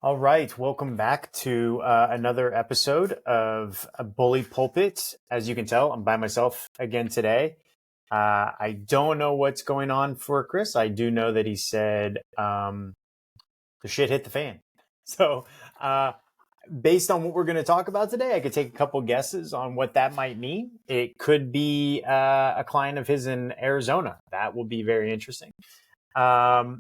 All right, welcome back to another episode of Bully Pulpit. As you can tell, I'm by myself again today. I don't know what's going on for Chris. I do know that he said the shit hit the fan. So, uh, based on what we're going to talk about today, I could take a couple guesses on what that might mean. It could be a client of his in Arizona. That will be very interesting. Um,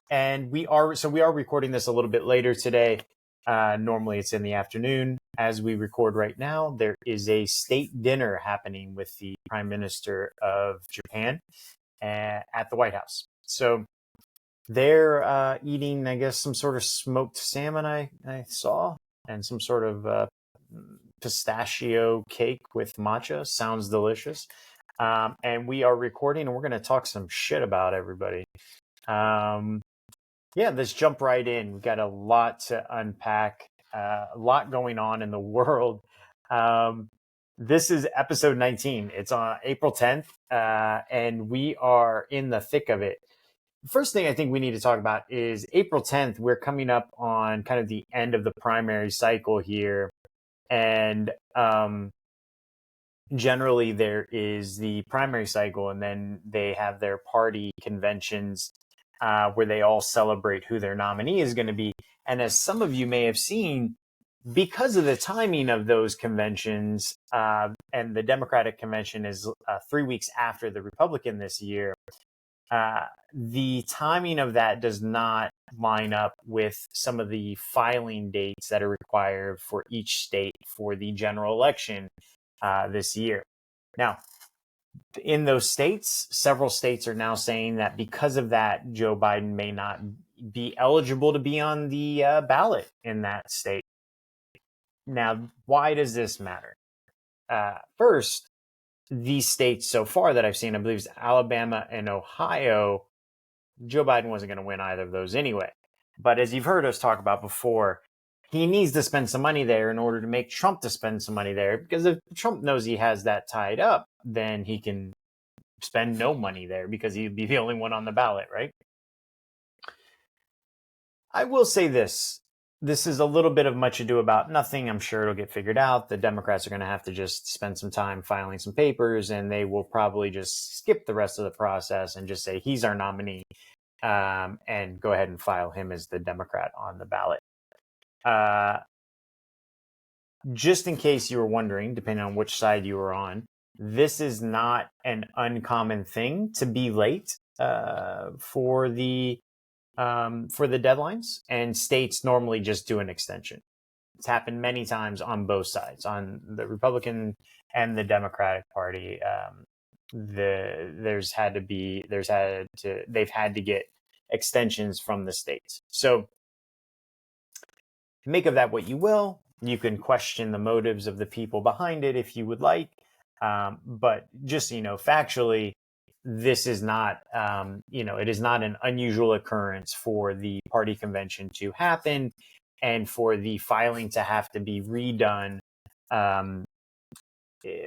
and we are recording this a little bit later today. Normally it's in the afternoon. As we record right now, there is a state dinner happening with the Prime Minister of Japan at the White House. So they're eating, I guess, some sort of smoked salmon I saw, and some sort of pistachio cake with matcha. Sounds delicious. And we are recording, and we're going to talk some shit about everybody. Yeah, let's jump right in. We've got a lot to unpack, a lot going on in the world. This is episode 19. It's on April 10th, and we are in the thick of it. First thing I think we need to talk about is April 10th. We're coming up on kind of the end of the primary cycle here. And generally, there is the primary cycle, and then they have their party conventions where they all celebrate who their nominee is going to be. And as some of you may have seen, because of the timing of those conventions, and the Democratic convention is 3 weeks after the Republican this year, the timing of that does not line up with some of the filing dates that are required for each state for the general election this year. Now, in those states, several states are now saying that because of that, Joe Biden may not be eligible to be on the ballot in that state. Now, why does this matter? First, these states so far that I've seen, I believe, is Alabama and Ohio. Joe Biden wasn't going to win either of those anyway. But as you've heard us talk about before, he needs to spend some money there in order to make Trump to spend some money there. Because if Trump knows he has that tied up, then he can spend no money there because he'd be the only one on the ballot, right? I will say this. This is a little bit of much ado about nothing. I'm sure it'll get figured out. The Democrats are going to have to just spend some time filing some papers, and they will probably just skip the rest of the process and just say he's our nominee, and go ahead and file him as the Democrat on the ballot. Just in case you were wondering, depending on which side you were on, this is not an uncommon thing to be late for the deadlines, and states normally just do an extension. It's happened many times on both sides, on the Republican and the Democratic Party. They've had to get extensions from the states. So make of that what you will. You can question the motives of the people behind it if you would like. But just, factually, this is not, it is not an unusual occurrence for the party convention to happen and for the filing to have to be redone,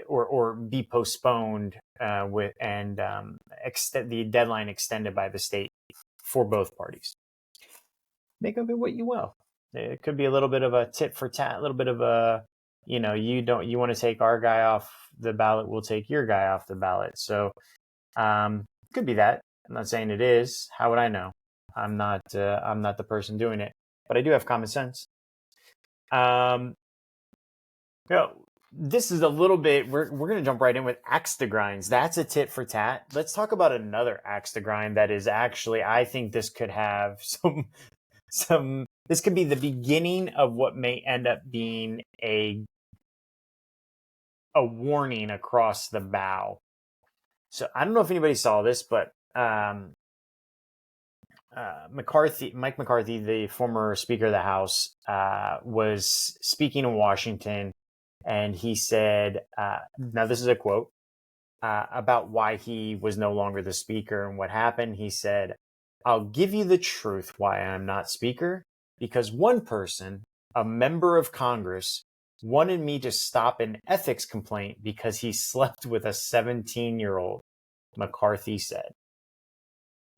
or be postponed, the deadline extended by the state for both parties. Make of it what you will. It could be a little bit of a tit for tat, a little bit of a, you want to take our guy off the ballot, we'll take your guy off the ballot. So, could be that. I'm not saying it is. How would I know? I'm not the person doing it, but I do have common sense. This is a little bit, we're going to jump right in with axe to grinds. That's a tit for tat. Let's talk about another axe to grind that is actually, I think this could have this could be the beginning of what may end up being a warning across the bow. So I don't know if anybody saw this, but Mike McCarthy, the former Speaker of the House, was speaking in Washington, and he said, now this is a quote, about why he was no longer the Speaker and what happened. He said, "I'll give you the truth why I'm not Speaker, because one person, a member of Congress, wanted me to stop an ethics complaint because he slept with a 17-year-old, McCarthy said.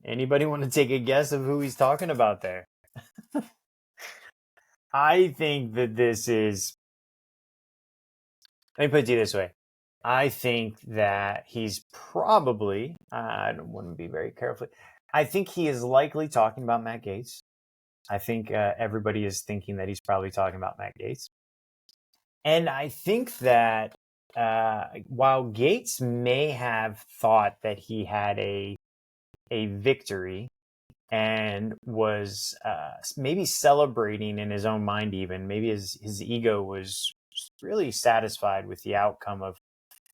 Anybody want to take a guess of who he's talking about there? I think that this is, let me put it to you this way. I think that he's probably, I don't want to be very careful. I think he is likely talking about Matt Gaetz. I think everybody is thinking that he's probably talking about Matt Gaetz. And I think that while Gaetz may have thought that he had a victory and was maybe celebrating in his own mind, even maybe his ego was really satisfied with the outcome of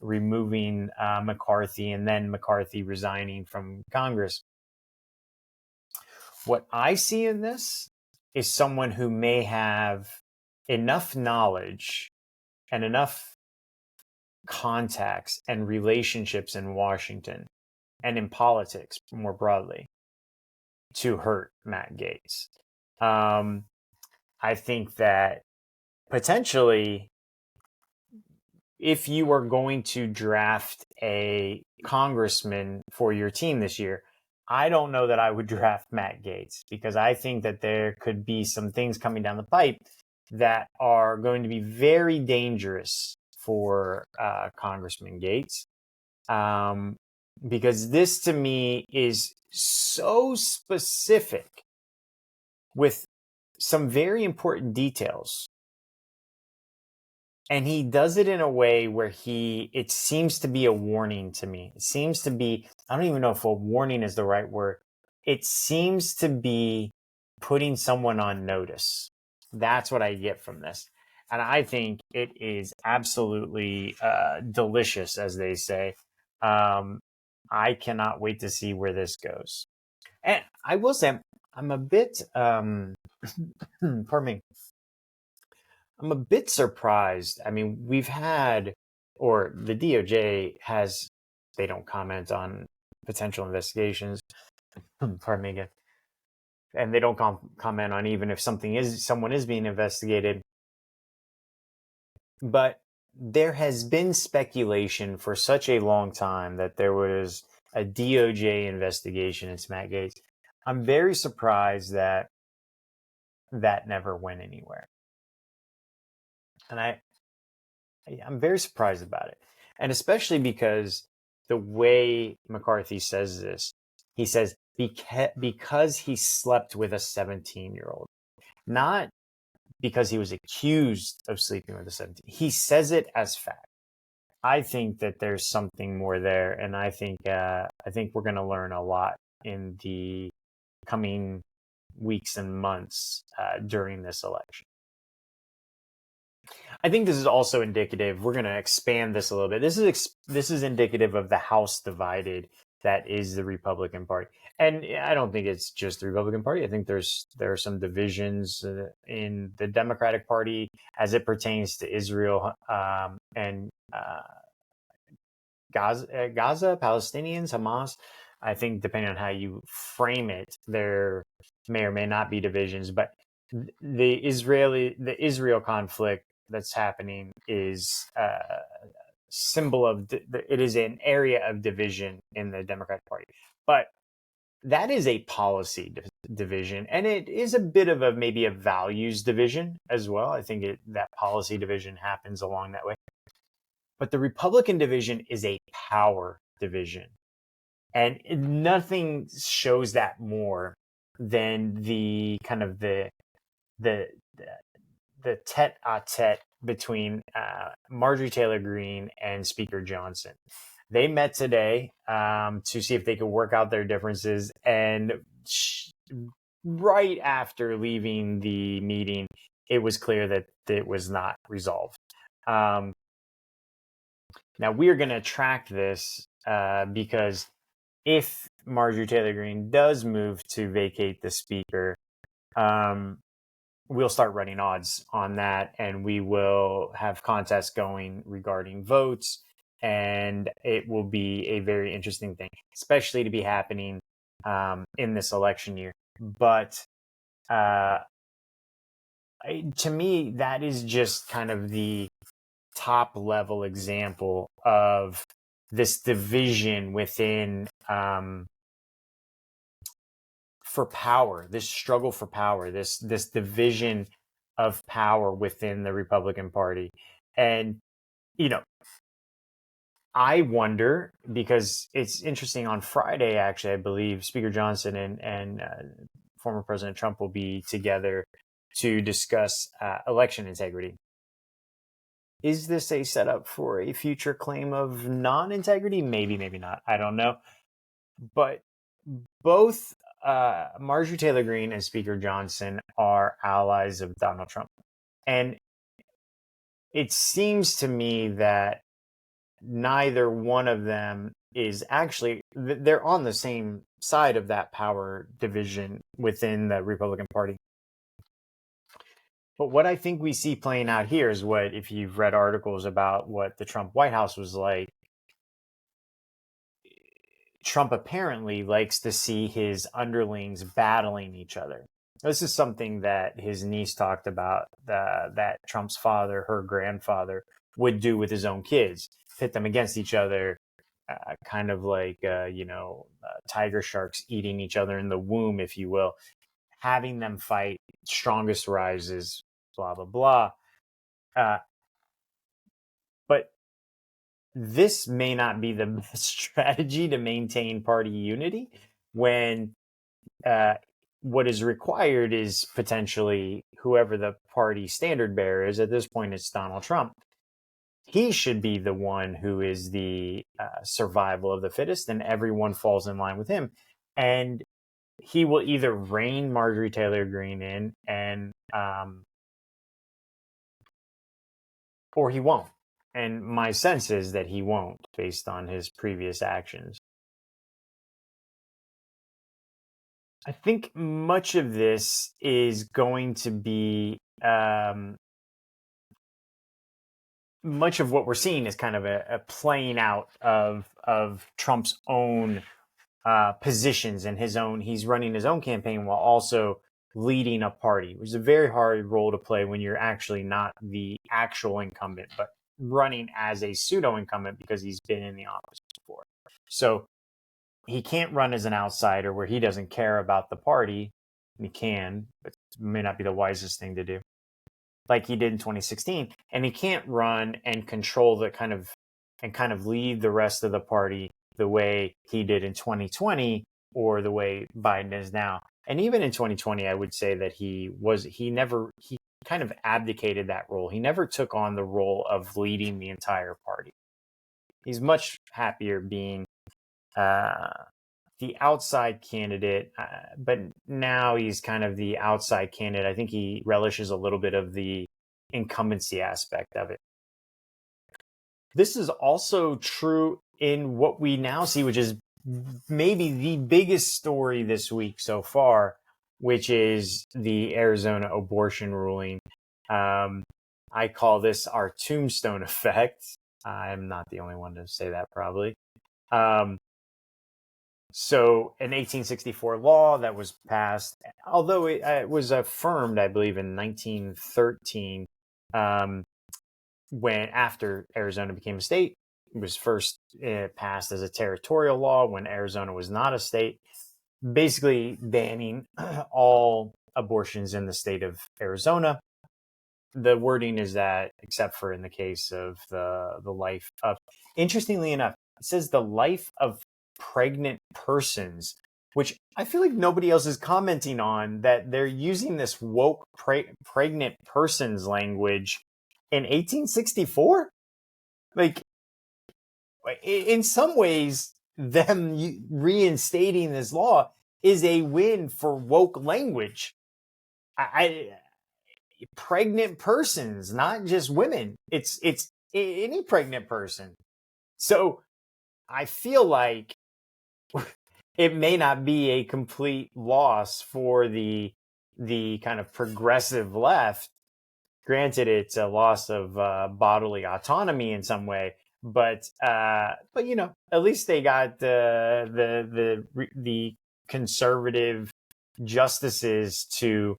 removing McCarthy and then McCarthy resigning from Congress. What I see in this is someone who may have enough knowledge and enough contacts and relationships in Washington and in politics more broadly to hurt Matt Gaetz. I think that potentially, if you are going to draft a congressman for your team this year, I don't know that I would draft Matt Gaetz, because I think that there could be some things coming down the pipe that are going to be very dangerous for Congressman Gaetz. Because this to me is so specific with some very important details. And he does it in a way where it seems to be a warning to me. It seems to be, I don't even know if a warning is the right word. It seems to be putting someone on notice. That's what I get from this. And I think it is absolutely delicious, as they say. I cannot wait to see where this goes. And I will say, I'm a bit, pardon me, I'm a bit surprised. I mean, we've had, or the DOJ has, they don't comment on potential investigations. Pardon me again. And they don't comment on even if someone is being investigated. But there has been speculation for such a long time that there was a DOJ investigation into Matt Gaetz. I'm very surprised that that never went anywhere. And I'm very surprised about it. And especially because the way McCarthy says this, he says, because he slept with a 17-year-old, not because he was accused of sleeping with a 17. He says it as fact. I think that there's something more there, and I think we're going to learn a lot in the coming weeks and months during this election. I think this is also indicative. We're going to expand this a little bit. This is indicative of the House divided that is the Republican Party, and I don't think it's just the Republican Party. I think there are some divisions in the Democratic Party as it pertains to Israel and Gaza, Palestinians, Hamas. I think depending on how you frame it, there may or may not be divisions, but the Israel conflict that's happening is a symbol of it is an area of division in the Democratic Party, but that is a policy division, and it is a bit of maybe a values division as well. I think that policy division happens along that way, but the Republican division is a power division, and nothing shows that more than the kind of the tete-a-tete between Marjorie Taylor Greene and Speaker Johnson. They met today to see if they could work out their differences, and right after leaving the meeting, it was clear that it was not resolved. Now, we are going to track this because if Marjorie Taylor Greene does move to vacate the speaker, we'll start running odds on that, and we will have contests going regarding votes, and it will be a very interesting thing, especially to be happening in this election year. But to me, that is just kind of the top level example of this division within for power, this struggle for power, this division of power within the Republican Party. And, you know, I wonder, because it's interesting, on Friday, actually, I believe Speaker Johnson and former President Trump will be together to discuss election integrity. Is this a setup for a future claim of non-integrity? Maybe, maybe not. I don't know. But both Marjorie Taylor Greene and Speaker Johnson are allies of Donald Trump. And it seems to me that neither one of them is actually, they're on the same side of that power division within the Republican Party. But what I think we see playing out here is what, if you've read articles about what the Trump White House was like, Trump apparently likes to see his underlings battling each other. This is something that his niece talked about, that Trump's father, her grandfather, would do with his own kids, pit them against each other, kind of like, tiger sharks eating each other in the womb, if you will, having them fight, strongest rises, blah, blah, blah. But this may not be the best strategy to maintain party unity when what is required is potentially whoever the party standard bearer is. At this point, it's Donald Trump. He should be the one who is the survival of the fittest, and everyone falls in line with him. And he will either rein Marjorie Taylor Greene in, and or he won't. And my sense is that he won't, based on his previous actions. I think much of this is going to be, much of what we're seeing is kind of a playing out of Trump's own positions and his own. He's running his own campaign while also leading a party, which is a very hard role to play when you're actually not the actual incumbent, but running as a pseudo incumbent because he's been in the office before. So he can't run as an outsider where he doesn't care about the party. He can, but it may not be the wisest thing to do, like he did in 2016. And he can't run and control the kind of lead the rest of the party the way he did in 2020 or the way Biden is now. And even in 2020, I would say that he kind of abdicated that role. He never took on the role of leading the entire party. He's much happier being the outside candidate, but now he's kind of the outside candidate. I think he relishes a little bit of the incumbency aspect of it. This is also true in what we now see, which is maybe the biggest story this week so far, which is the Arizona abortion ruling. I call this our tombstone effect. I'm not the only one to say that, probably. So an 1864 law that was passed, although it was affirmed, I believe, in 1913, when after Arizona became a state. It was first passed as a territorial law when Arizona was not a state, basically banning all abortions in the state of Arizona. The wording is that, except for in the case of the life of, interestingly enough, it says the life of pregnant persons, which I feel like nobody else is commenting on, that they're using this woke pregnant persons language in 1864. Like, in some ways, them reinstating this law is a win for woke language. Pregnant persons, not just women. It's any pregnant person. So I feel like it may not be a complete loss for the kind of progressive left. Granted, it's a loss of bodily autonomy in some way, but you know, at least they got the conservative justices to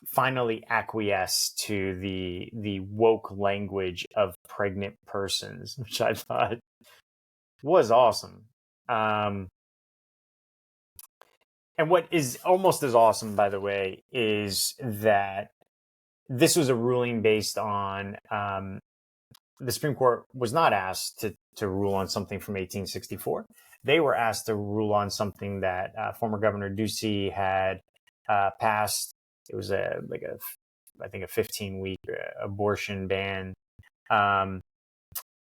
finally acquiesce to the woke language of pregnant persons, which I thought was awesome. And what is almost as awesome, by the way, is that this was a ruling based on the Supreme Court was not asked to rule on something from 1864. They were asked to rule on something that former Governor Ducey had passed. It was I think a 15-week abortion ban.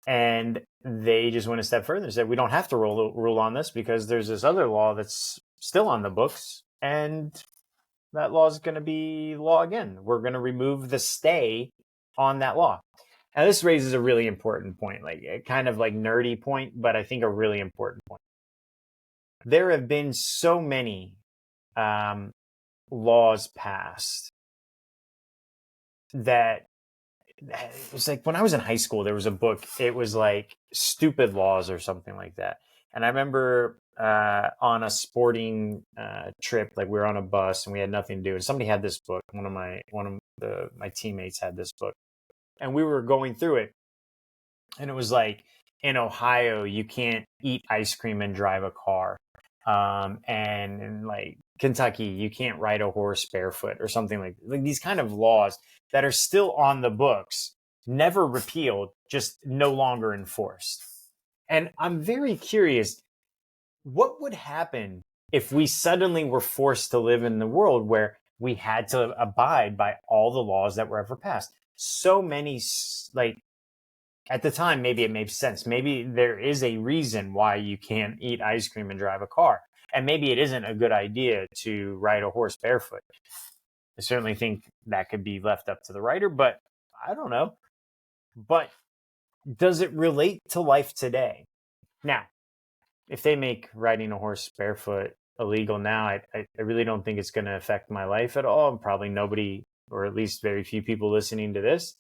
And they just went a step further and said, we don't have to rule on this because there's this other law that's still on the books, and that law is going to be law again. We're going to remove the stay on that law. Now, this raises a really important point, like a kind of like nerdy point, but I think a really important point. There have been so many laws passed that it was like when I was in high school, there was a book. It was like Stupid Laws or something like that. And I remember on a sporting trip, like we were on a bus and we had nothing to do, and somebody had this book. One of my teammates had this book, and we were going through it, and it was like, in Ohio, you can't eat ice cream and drive a car, and in like Kentucky, you can't ride a horse barefoot or something like these kind of laws that are still on the books, never repealed, just no longer enforced. And I'm very curious, what would happen if we suddenly were forced to live in the world where we had to abide by all the laws that were ever passed? So many, like, at the time, maybe it made sense. Maybe there is a reason why you can't eat ice cream and drive a car. And maybe it isn't a good idea to ride a horse barefoot. I certainly think that could be left up to the writer, but I don't know. But does it relate to life today? Now, if they make riding a horse barefoot illegal now, I really don't think it's going to affect my life at all. Probably nobody, or at least very few people listening to this.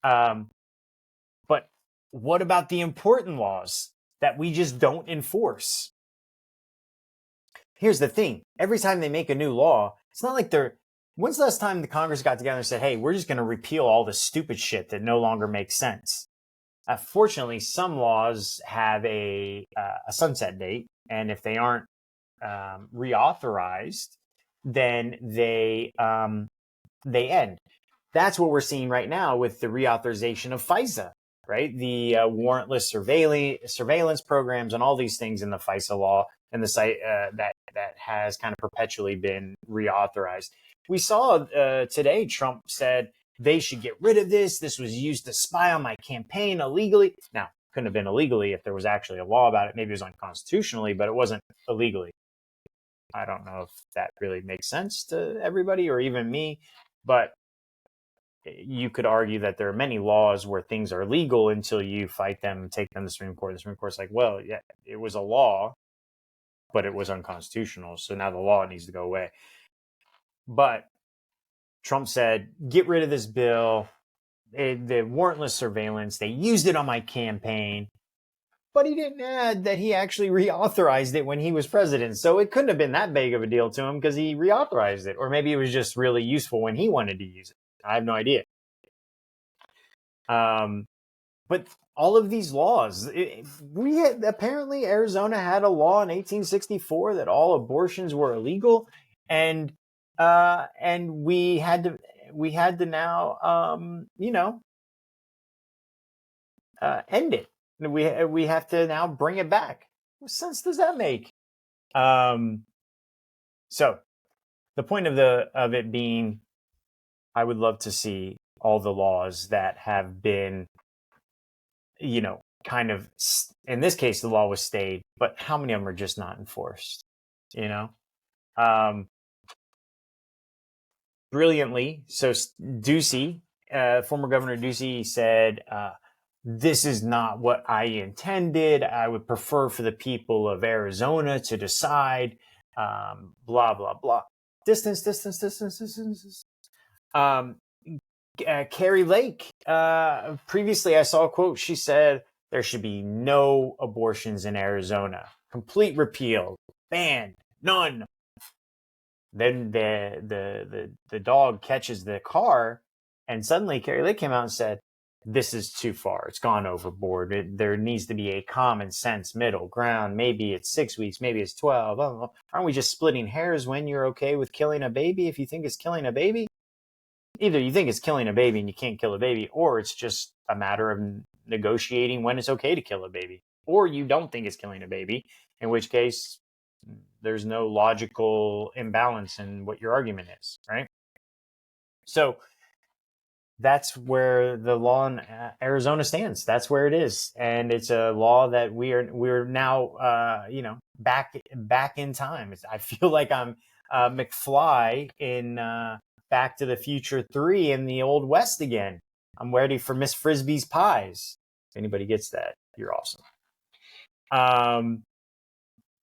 But what about the important laws that we just don't enforce? Here's the thing. Every time they make a new law, it's not like when's the last time the Congress got together and said, hey, we're just going to repeal all the stupid shit that no longer makes sense? Fortunately, some laws have a sunset date, and if they aren't reauthorized, then they end. That's what we're seeing right now with the reauthorization of FISA, right? The warrantless surveillance programs and all these things in the FISA law and the site that has kind of perpetually been reauthorized. We saw today Trump said they should get rid of this. This was used to spy on my campaign illegally. Now, couldn't have been illegally if there was actually a law about it. Maybe it was unconstitutionally, but it wasn't illegally. I don't know if that really makes sense to everybody or even me, but you could argue that there are many laws where things are legal until you fight them and take them to the Supreme Court. The Supreme Court's like, well, yeah, it was a law, but it was unconstitutional. So now the law needs to go away. But Trump said, get rid of this bill. The warrantless surveillance, they used it on my campaign. But he didn't add that he actually reauthorized it when he was president. So it couldn't have been that big of a deal to him because he reauthorized it. Or maybe it was just really useful when he wanted to use it. I have no idea. But all of these laws, apparently Arizona had a law in 1864 that all abortions were illegal, and we had to now end it. We have to now bring it back. What sense does that make? So the point of it being, I would love to see all the laws that have been, kind of, in this case, the law was stayed, but how many of them are just not enforced? Brilliantly, so Ducey, former Governor Ducey said, this is not what I intended. I would prefer for the people of Arizona to decide, blah, blah, blah. Distance. Carrie Lake, previously I saw a quote. She said there should be no abortions in Arizona. Complete repeal. Banned. None. Then the dog catches the car, and suddenly Carrie Lake came out and said, this is too far. It's gone overboard. There needs to be a common sense middle ground. Maybe it's 6 weeks. Maybe it's 12. Aren't we just splitting hairs when you're okay with killing a baby if you think it's killing a baby? either you think it's killing a baby and you can't kill a baby, or it's just a matter of negotiating when it's okay to kill a baby, or you don't think it's killing a baby, in which case there's no logical imbalance in what your argument is, right? So that's where the law in Arizona stands. That's where it is, and it's a law that we're now back in time. I feel like I'm McFly in Back to the Future 3 in the Old West again. I'm ready for Miss Frisbee's pies. If anybody gets that, you're awesome.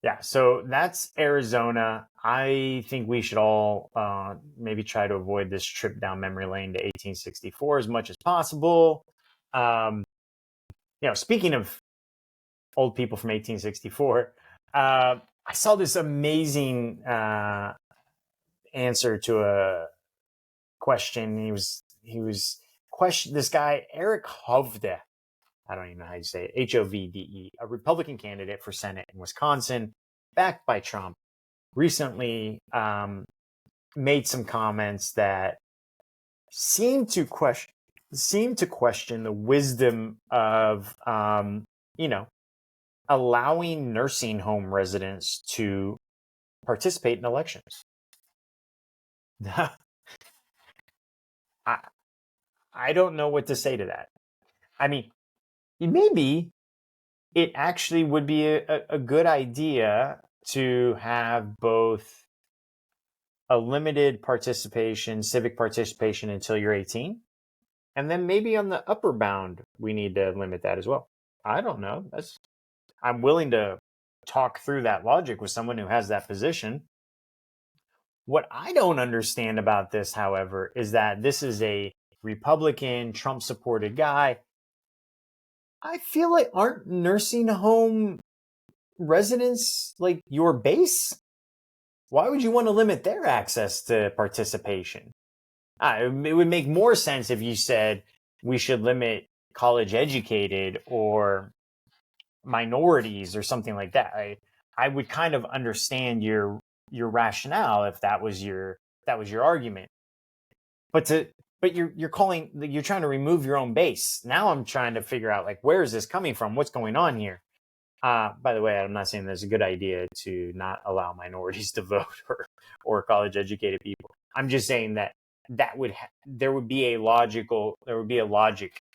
Yeah, so that's Arizona. I think we should all maybe try to avoid this trip down memory lane to 1864 as much as possible. Speaking of old people from 1864, I saw this amazing answer to a question. He was this guy Eric Hovde. I don't even know how you say it. Hovde, a Republican candidate for Senate in Wisconsin, backed by Trump, recently made some comments that seem to question the wisdom of allowing nursing home residents to participate in elections. I don't know what to say to that. I mean, maybe it actually would be a good idea to have both a limited participation, civic participation until you're 18. And then maybe on the upper bound, we need to limit that as well. I don't know. I'm willing to talk through that logic with someone who has that position. What I don't understand about this, however, is that this is a Republican, Trump-supported guy. I feel like aren't nursing home residents like your base? Why would you want to limit their access to participation? It would make more sense if you said we should limit college educated or minorities or something like that. I would kind of understand your rationale if that was your argument. But you're trying to remove your own base. Now I'm trying to figure out like where is this coming from? What's going on here? By the way, I'm not saying there's a good idea to not allow minorities to vote or college educated people. I'm just saying that there would be a logic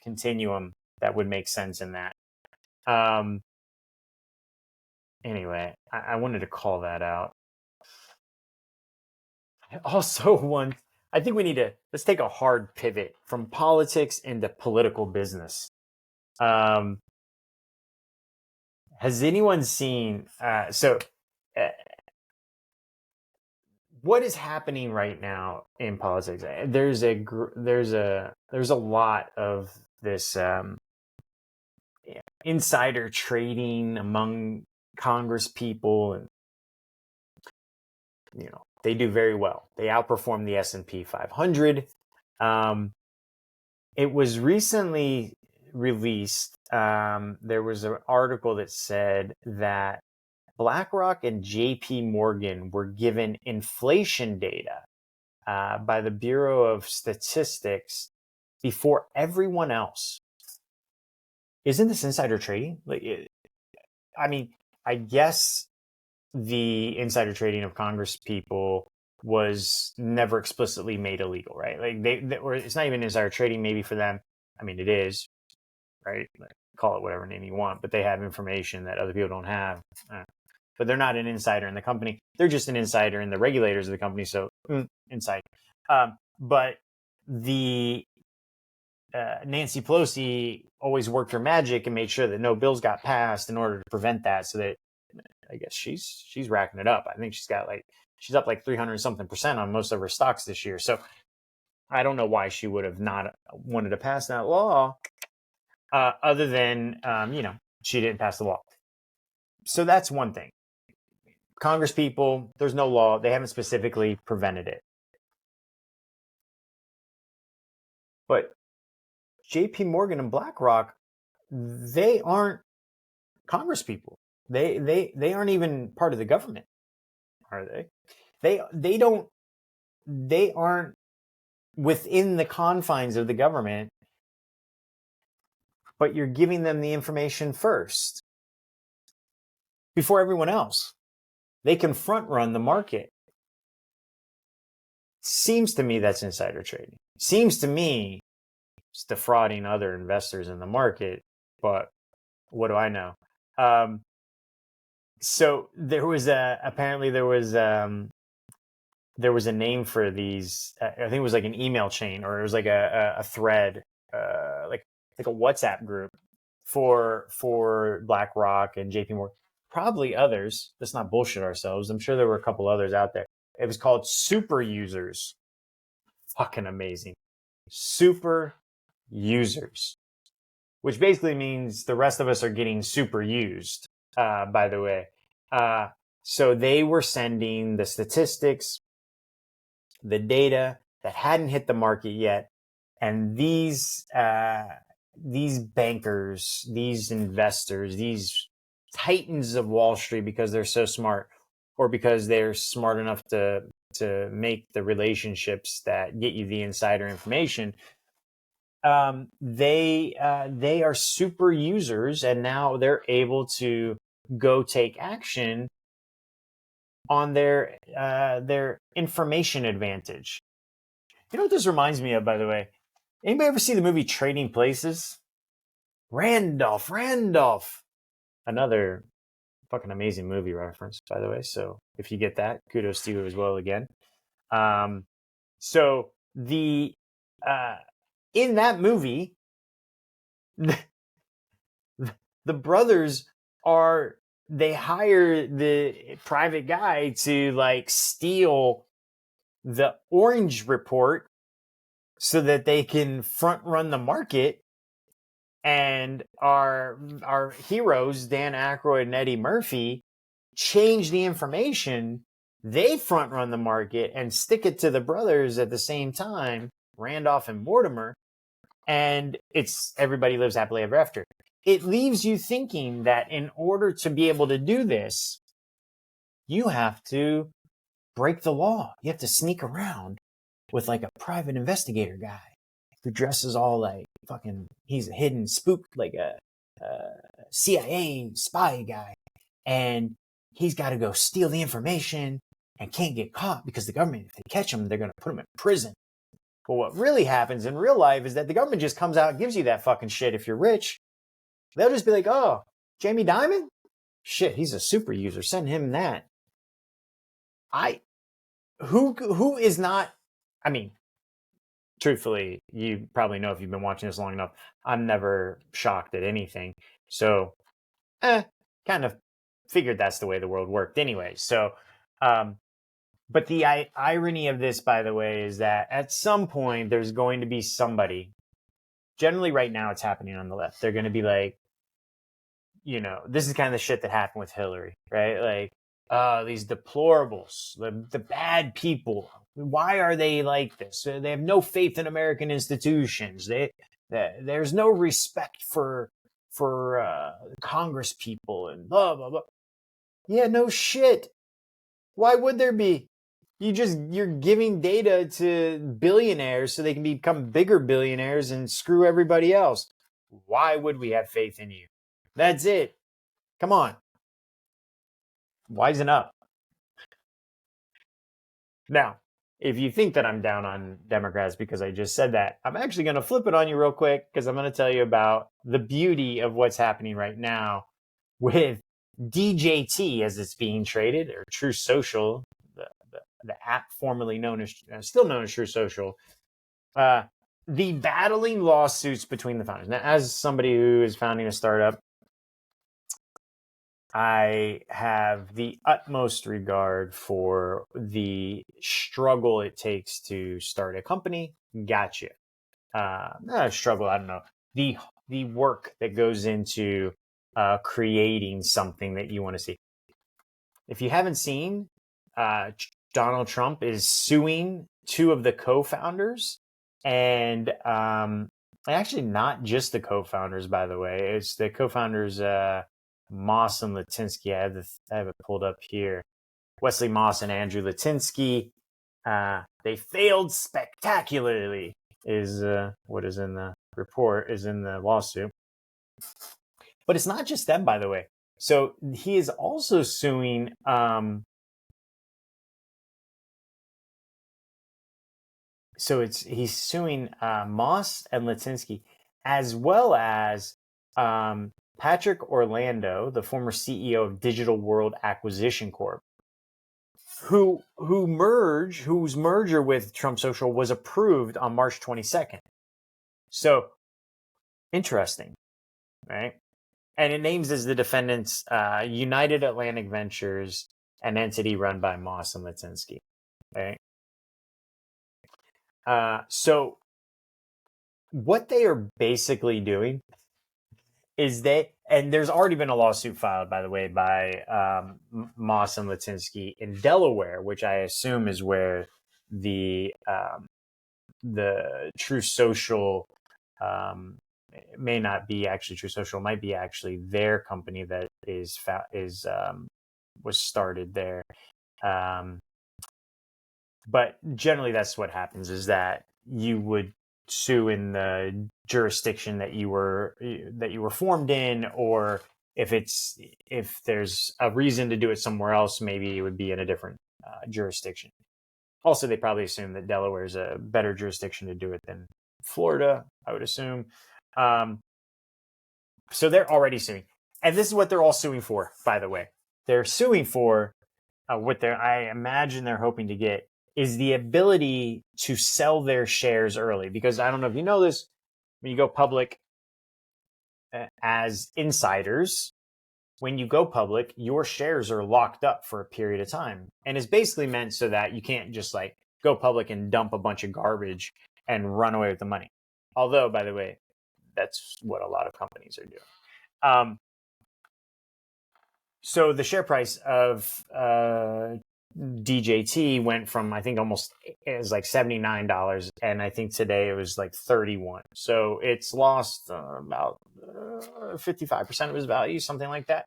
continuum that would make sense in that. Anyway, I wanted to call that out. Also, I think let's take a hard pivot from politics into political business. Has anyone seen? What is happening right now in politics? There's a lot of this insider trading among Congress people, and they do very well. They outperform the S&P 500. It was recently released. There was an article that said that BlackRock and JP Morgan were given inflation data by the Bureau of Statistics before everyone else. Isn't this insider trading? I guess the insider trading of Congress people was never explicitly made illegal, right? Or it's not even insider trading maybe for them. I mean, it is, right? Call it whatever name you want, but they have information that other people don't have. But they're not an insider in the company. They're just an insider in the regulators of the company. So inside. But the Nancy Pelosi always worked her magic and made sure that no bills got passed in order to prevent that. So that I guess she's racking it up. I think she's up like 300 something % on most of her stocks this year. So I don't know why she would have not wanted to pass that law, other than she didn't pass the law. So that's one thing. Congress people, there's no law. They haven't specifically prevented it. But JP Morgan and BlackRock, they aren't Congress people. They aren't even part of the government, are they? They aren't within the confines of the government, but you're giving them the information first before everyone else. They can front run the market. Seems to me that's insider trading. Seems to me it's defrauding other investors in the market, but what do I know? So there was apparently there was a name for these. I think it was like an email chain, or it was like a thread, like a WhatsApp group for BlackRock and JP Morgan. Probably others. Let's not bullshit ourselves. I'm sure there were a couple others out there. It was called super users. Fucking amazing. Super users, which basically means the rest of us are getting super used, by the way. So they were sending the statistics, the data that hadn't hit the market yet. And these bankers, these investors, these titans of Wall Street, because they're so smart, or because they're smart enough to make the relationships that get you the insider information, they are super users, and now they're able to go take action on their information advantage. You know what this reminds me of, by the way? Anybody ever see the movie Trading Places? Randolph. Another fucking amazing movie reference, by the way. So if you get that, kudos to you as well again. So the in that movie, the brothers they hire the private guy to like steal the Orange Report so that they can front run the market. And our heroes, Dan Aykroyd and Eddie Murphy, change the information. They front run the market and stick it to the brothers at the same time, Randolph and Mortimer. And it's everybody lives happily ever after. It leaves you thinking that in order to be able to do this, you have to break the law. You have to sneak around with like a private investigator guy who dresses all like fucking, he's a hidden spook, like a CIA spy guy. And he's got to go steal the information and can't get caught because the government, if they catch him, they're going to put him in prison. But what really happens in real life is that the government just comes out and gives you that fucking shit if you're rich. They'll just be like, oh, Jamie Dimon? Shit, he's a super user. Send him that. Who is not, I mean, truthfully, you probably know if you've been watching this long enough, I'm never shocked at anything. So, kind of figured that's the way the world worked anyway. So, but the irony of this, by the way, is that at some point there's going to be somebody, generally right now it's happening on the left. They're going to be like, you know, this is kind of the shit that happened with Hillary, right? Like, these deplorables, the bad people. Why are they like this? They have no faith in American institutions. There's no respect for Congress people and blah, blah, blah. Yeah, no shit. Why would there be? You're giving data to billionaires so they can become bigger billionaires and screw everybody else. Why would we have faith in you? That's it. Come on. Wisen up. Now, if you think that I'm down on Democrats because I just said that, I'm actually going to flip it on you real quick because I'm going to tell you about the beauty of what's happening right now with DJT as it's being traded, or True Social, the app formerly known as, still known as True Social. The battling lawsuits between the founders. Now, as somebody who is founding a startup, I have the utmost regard for the struggle it takes to start a company. Gotcha. Not a struggle, I don't know. The work that goes into creating something that you want to see. If you haven't seen, Donald Trump is suing two of the co-founders, and actually not just the co-founders, by the way. It's the co-founders, Moss and Litinsky. I have it pulled up here. Wesley Moss and Andrew Litinsky. They failed spectacularly is what is in the report, is in the lawsuit. But it's not just them, by the way. So he is also suing he's suing Moss and Litinsky, as well as Patrick Orlando, the former CEO of Digital World Acquisition Corp, whose merger with Trump Social was approved on March 22nd. So interesting, right? And it names as the defendants United Atlantic Ventures, an entity run by Moss and Litinsky, right? So what they are basically doing is and there's already been a lawsuit filed, by the way, by Moss and Litinsky in Delaware, which I assume is where the True Social may not be actually True Social, might be actually their company that was started there. But generally, that's what happens, is that you would sue in the jurisdiction that you were formed in, or if there's a reason to do it somewhere else, maybe it would be in a different jurisdiction. Also, they probably assume that Delaware is a better jurisdiction to do it than Florida, I would assume. So they're already suing. And this is what they're all suing for, by the way. They're suing for I imagine they're hoping to get is the ability to sell their shares early. Because I don't know if you know this, when you go public as insiders, when you go public, your shares are locked up for a period of time. And it's basically meant so that you can't just like go public and dump a bunch of garbage and run away with the money. Although, by the way, that's what a lot of companies are doing. So the share price of DJT went from, I think, it was like $79, and I think today it was like 31. So it's lost about 55% of its value, something like that.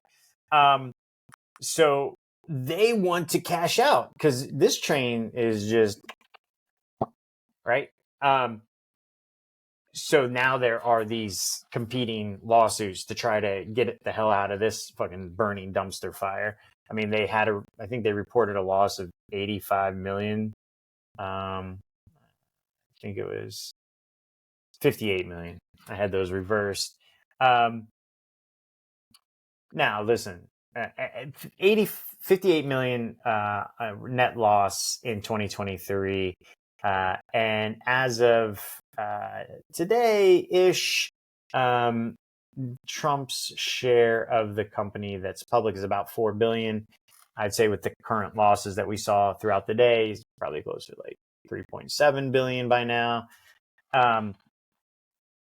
So they want to cash out because this train is just right. So now there are these competing lawsuits to try to get the hell out of this fucking burning dumpster fire. I mean, I think they reported a loss of 85 million. I think it was 58 million. I had those reversed. Now listen, 58 million net loss in 2023. And as of today-ish, Trump's share of the company that's public is about $4 billion. I'd say with the current losses that we saw throughout the day, he's probably closer to like 3.7 billion by now. And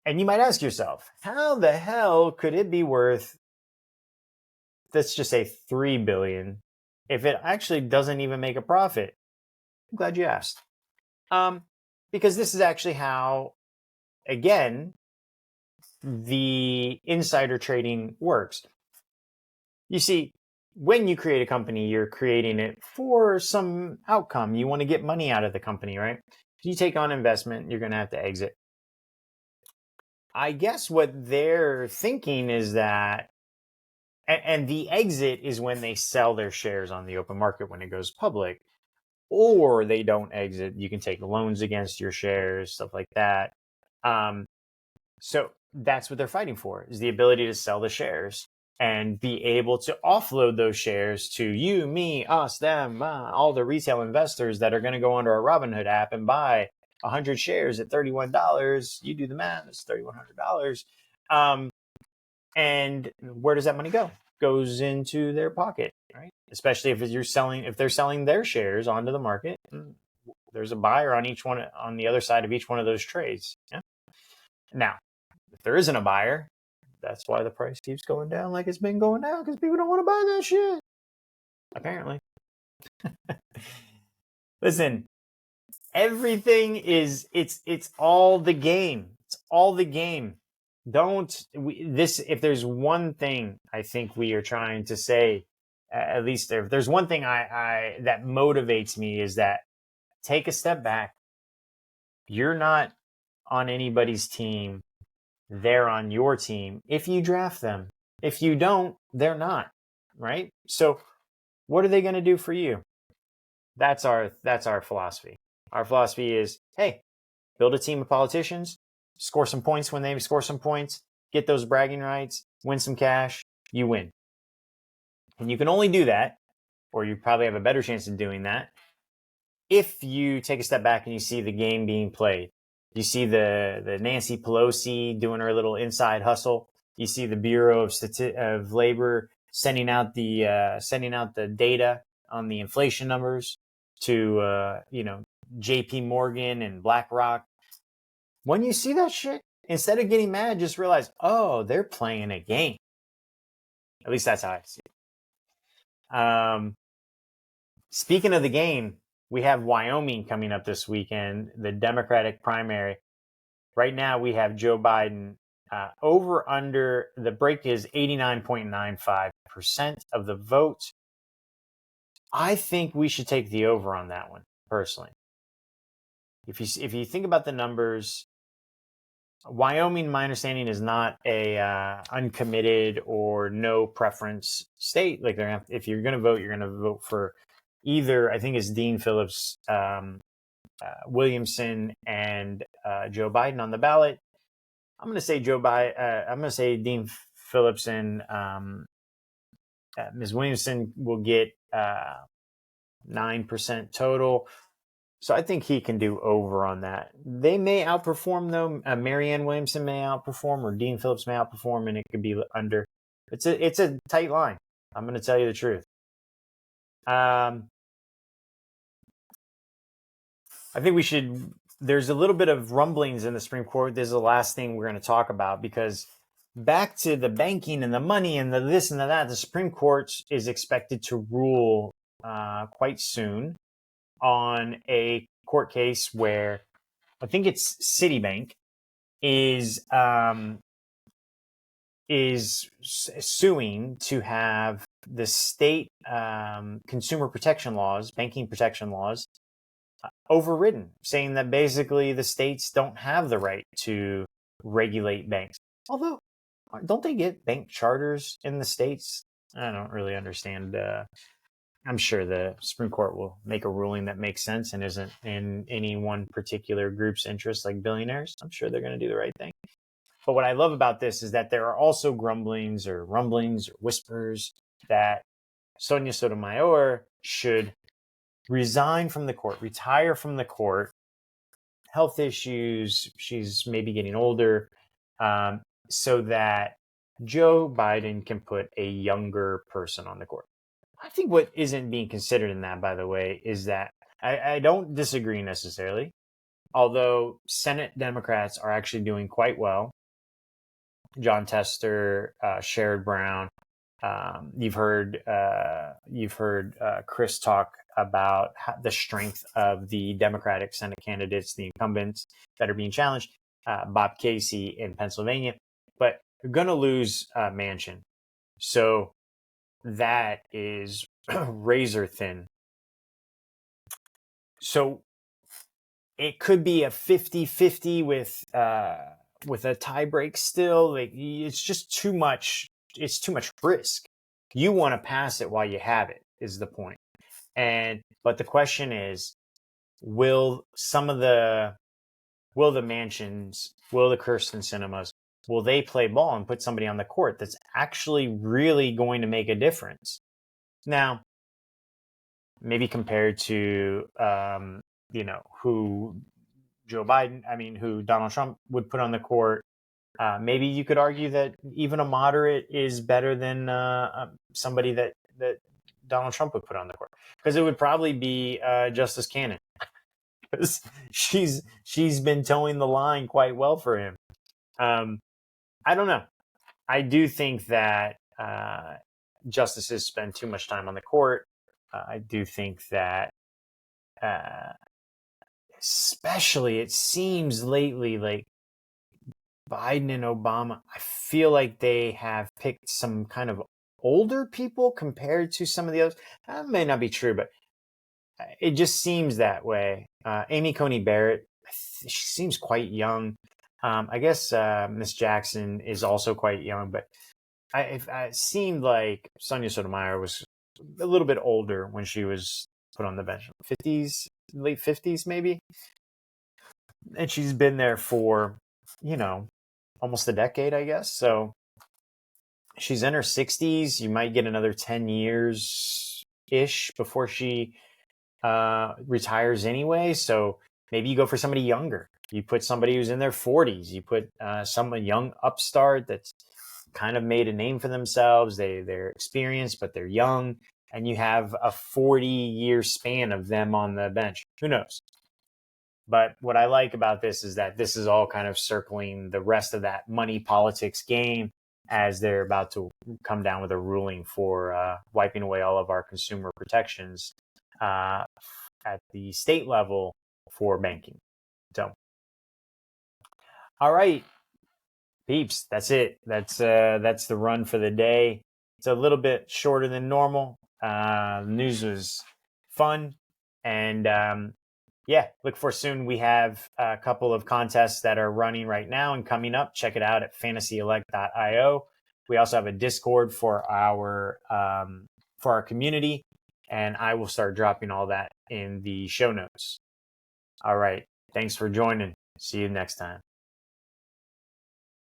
you might ask yourself, how the hell could it be worth, let's just say 3 billion, if it actually doesn't even make a profit? I'm glad you asked. Because this is actually how, again, the insider trading works. You see, when you create a company, you're creating it for some outcome. You want to get money out of the company, right? If you take on investment, you're going to have to exit. I guess what they're thinking is that, and the exit is when they sell their shares on the open market when it goes public, or they don't exit. You can take loans against your shares, stuff like that. So that's what they're fighting for, is the ability to sell the shares and be able to offload those shares to you, me, us, them, all the retail investors that are going to go onto our Robinhood app and buy 100 shares at $31. You do the math, it's $3,100. And where does that money go? Goes into their pocket, right? Especially if they're selling their shares onto the market. There's a buyer on the other side of each one of those trades. Yeah. Now, if there isn't a buyer, that's why the price keeps going down like it's been going down, because people don't want to buy that shit. Apparently. Listen, everything it's all the game. It's all the game. If there's one thing I think we are trying to say, at least if there's one thing that motivates me, is that take a step back. You're not on anybody's team. They're on your team if you draft them. If you don't, they're not, right? So what are they going to do for you? That's our philosophy. Our philosophy is, hey, build a team of politicians, score some points when they score some points, get those bragging rights, win some cash, you win. And you can only do that, or you probably have a better chance of doing that, if you take a step back and you see the game being played. You see the Nancy Pelosi doing her little inside hustle. You see the Bureau of Labor sending out the data on the inflation numbers to J.P. Morgan and BlackRock. When you see that shit, instead of getting mad, just realize, oh, they're playing a game. At least that's how I see it. Speaking of the game, we have Wyoming coming up this weekend, the Democratic primary. Right now, we have Joe Biden over under. The break is 89.95% of the vote. I think we should take the over on that one, personally. If you think about the numbers, Wyoming, my understanding, is not a uncommitted or no preference state. Like if you're going to vote, you're going to vote for either. I think it's Dean Phillips, Williamson, and Joe Biden on the ballot. I'm going to say Joe Biden. I'm going to say Dean Phillips and Ms. Williamson will get 9% total. So I think he can do over on that. They may outperform, though. Marianne Williamson may outperform, or Dean Phillips may outperform, and it could be under. It's a tight line. I'm going to tell you the truth. I think we should. There's a little bit of rumblings in the Supreme Court. This is the last thing we're going to talk about, because back to the banking and the money and the this and the that, the Supreme Court is expected to rule quite soon on a court case where I think it's Citibank is suing to have the state consumer protection laws, banking protection laws, overridden, saying that basically the states don't have the right to regulate banks. Although, don't they get bank charters in the states? I don't really understand. I'm sure the Supreme Court will make a ruling that makes sense and isn't in any one particular group's interest, like billionaires. I'm sure they're going to do the right thing. But what I love about this is that there are also grumblings or rumblings or whispers that Sonia Sotomayor should resign from the court, retire from the court. Health issues, she's maybe getting older, so that Joe Biden can put a younger person on the court. I think what isn't being considered in that, by the way, is that I don't disagree necessarily, although Senate Democrats are actually doing quite well. John Tester, Sherrod Brown. You've heard Chris talk about the strength of the Democratic Senate candidates, the incumbents that are being challenged. Bob Casey in Pennsylvania, but you're going to lose Manchin. So that is razor thin. So it could be a 50-50 with a tie break still. Like, it's just too much. It's too much risk. You want to pass it while you have it, is the point. But the question is, will the Manchins, will the Kirsten Sinemas, will they play ball and put somebody on the court that's actually really going to make a difference? Now, maybe compared to, who who Donald Trump would put on the court, maybe you could argue that even a moderate is better than somebody that Donald Trump would put on the court, because it would probably be Justice Cannon, because she's been towing the line quite well for him. I don't know. I do think that justices spend too much time on the court. I do think that, especially it seems lately, like Biden and Obama, I feel like they have picked some kind of older people compared to some of the others. That may not be true, but it just seems that way. Amy Coney Barrett, I she seems quite young. I guess Miss Jackson is also quite young, but it seemed like Sonia Sotomayor was a little bit older when she was put on the bench. 50s, late 50s, maybe. And she's been there for, almost a decade, I guess. So she's in her 60s. You might get another 10 years ish before she retires anyway. So maybe you go for somebody younger. You put somebody who's in their 40s. You put someone young upstart that's kind of made a name for themselves. They're experienced, but they're young. And you have a 40-year span of them on the bench. Who knows? But what I like about this is that this is all kind of circling the rest of that money politics game as they're about to come down with a ruling for wiping away all of our consumer protections at the state level for banking. So, all right, peeps, that's it. That's the run for the day. It's a little bit shorter than normal. The news was fun, and look for soon. We have a couple of contests that are running right now and coming up. Check it out at fantasyelect.io. We also have a Discord for our community, and I will start dropping all that in the show notes. All right. Thanks for joining. See you next time.